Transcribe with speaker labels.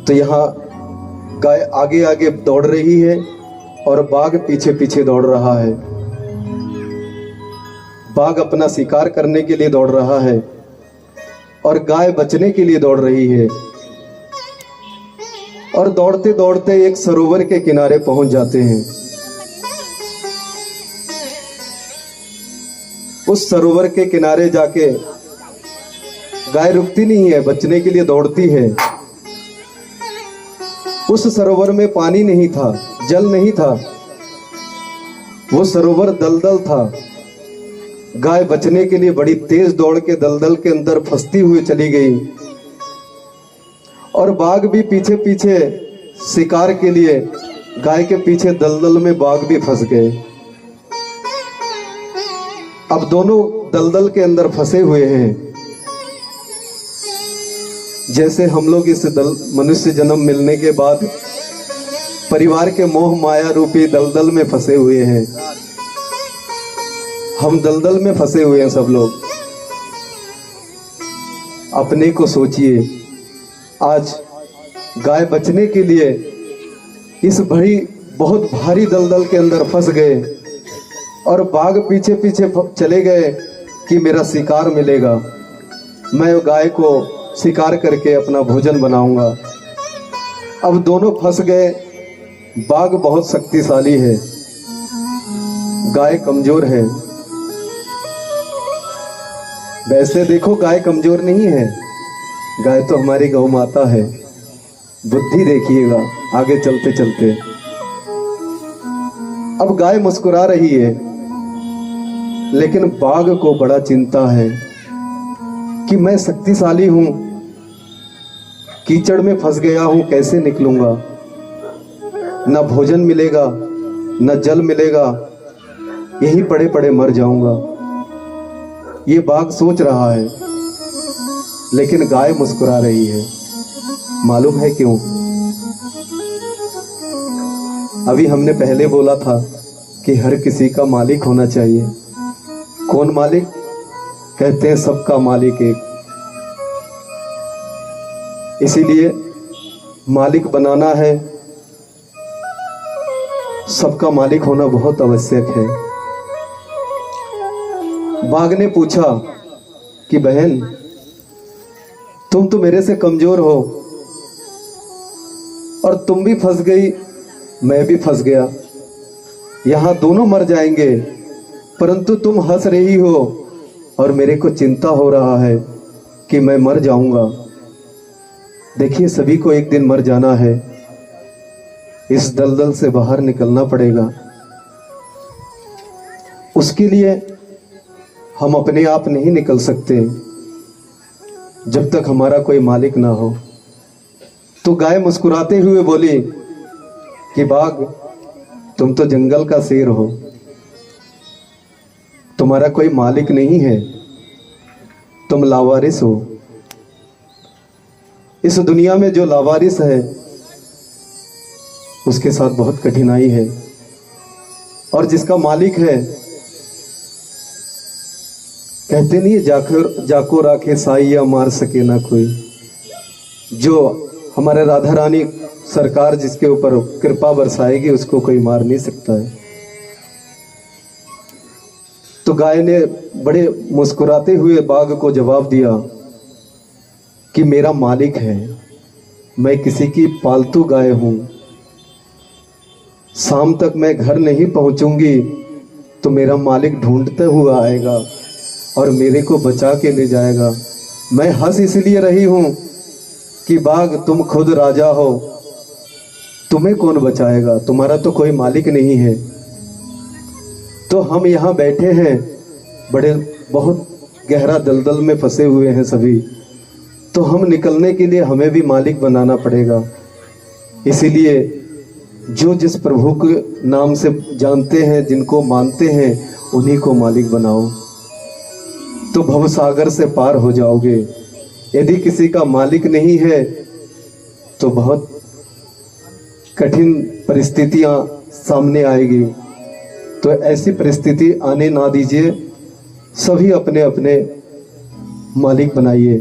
Speaker 1: तो यहाँ गाय आगे आगे दौड़ रही है और बाघ पीछे पीछे दौड़ रहा है। बाघ अपना शिकार करने के लिए दौड़ रहा है और गाय बचने के लिए दौड़ रही है। और दौड़ते दौड़ते एक सरोवर के किनारे पहुंच जाते हैं। उस सरोवर के किनारे जाके गाय रुकती नहीं है, बचने के लिए दौड़ती है। उस सरोवर में पानी नहीं था, जल नहीं था, वो सरोवर दलदल था। गाय बचने के लिए बड़ी तेज दौड़ के दलदल के अंदर फंसती हुई चली गई और बाघ भी पीछे पीछे शिकार के लिए गाय के पीछे दलदल में बाघ भी फंस गए। अब दोनों दलदल के अंदर फंसे हुए हैं। जैसे हम लोग इस मनुष्य जन्म मिलने के बाद परिवार के मोह माया रूपी दलदल में फंसे हुए हैं। हम दलदल में फंसे हुए हैं सब लोग। अपने को सोचिए, आज गाय बचने के लिए इस बड़ी बहुत भारी दलदल के अंदर फंस गए और बाघ पीछे पीछे चले गए कि मेरा शिकार मिलेगा, मैं गाय को शिकार करके अपना भोजन बनाऊंगा। अब दोनों फंस गए। बाघ बहुत शक्तिशाली है, गाय कमजोर है। वैसे देखो गाय कमजोर नहीं है, गाय तो हमारी गौ माता है। बुद्धि देखिएगा आगे चलते चलते। अब गाय मुस्कुरा रही है, लेकिन बाघ को बड़ा चिंता है कि मैं शक्तिशाली हूं, कीचड़ में फंस गया हूं, कैसे निकलूंगा? न भोजन मिलेगा, न जल मिलेगा, यहीं पड़े पड़े मर जाऊंगा। ये बाघ सोच रहा है, लेकिन गाय मुस्कुरा रही है। मालूम है क्यों? अभी हमने पहले बोला था कि हर किसी का मालिक होना चाहिए। कौन मालिक? कहते हैं सबका मालिक एक। इसीलिए मालिक बनाना है, सबका मालिक होना बहुत आवश्यक है। बाघ ने पूछा कि बहन, तुम तो मेरे से कमजोर हो और तुम भी फंस गई, मैं भी फंस गया, यहां दोनों मर जाएंगे, परंतु तुम हंस रही हो और मेरे को चिंता हो रहा है कि मैं मर जाऊंगा। देखिए, सभी को एक दिन मर जाना है, इस दलदल से बाहर निकलना पड़ेगा। उसके लिए हम अपने आप नहीं निकल सकते जब तक हमारा कोई मालिक ना हो। तो गाय मुस्कुराते हुए बोली कि बाघ, तुम तो जंगल का शेर हो, तुम्हारा कोई मालिक नहीं है, तुम लावारिस हो। इस दुनिया में जो लावारिस है उसके साथ बहुत कठिनाई है, और जिसका मालिक है, कहते नहीं, जाको राखे साइया मार सके ना कोई। जो हमारे राधा रानी सरकार जिसके ऊपर कृपा बरसाएगी उसको कोई मार नहीं सकता है। तो गाय ने बड़े मुस्कुराते हुए बाघ को जवाब दिया कि मेरा मालिक है, मैं किसी की पालतू गाय हूं। शाम तक मैं घर नहीं पहुंचूंगी तो मेरा मालिक ढूंढते हुआ आएगा और मेरे को बचा के ले जाएगा। मैं हंस इसलिए रही हूं कि बाघ, तुम खुद राजा हो, तुम्हें कौन बचाएगा? तुम्हारा तो कोई मालिक नहीं है। तो हम यहाँ बैठे हैं, बड़े बहुत गहरा दलदल में फंसे हुए हैं सभी। तो हम निकलने के लिए हमें भी मालिक बनाना पड़ेगा। इसीलिए जो जिस प्रभु के नाम से जानते हैं, जिनको मानते हैं, उन्हीं को मालिक बनाओ, तो भवसागर से पार हो जाओगे। यदि किसी का मालिक नहीं है तो बहुत कठिन परिस्थितियां सामने आएगी। तो ऐसी परिस्थिति आने ना दीजिए, सभी अपने अपने मालिक बनाइए।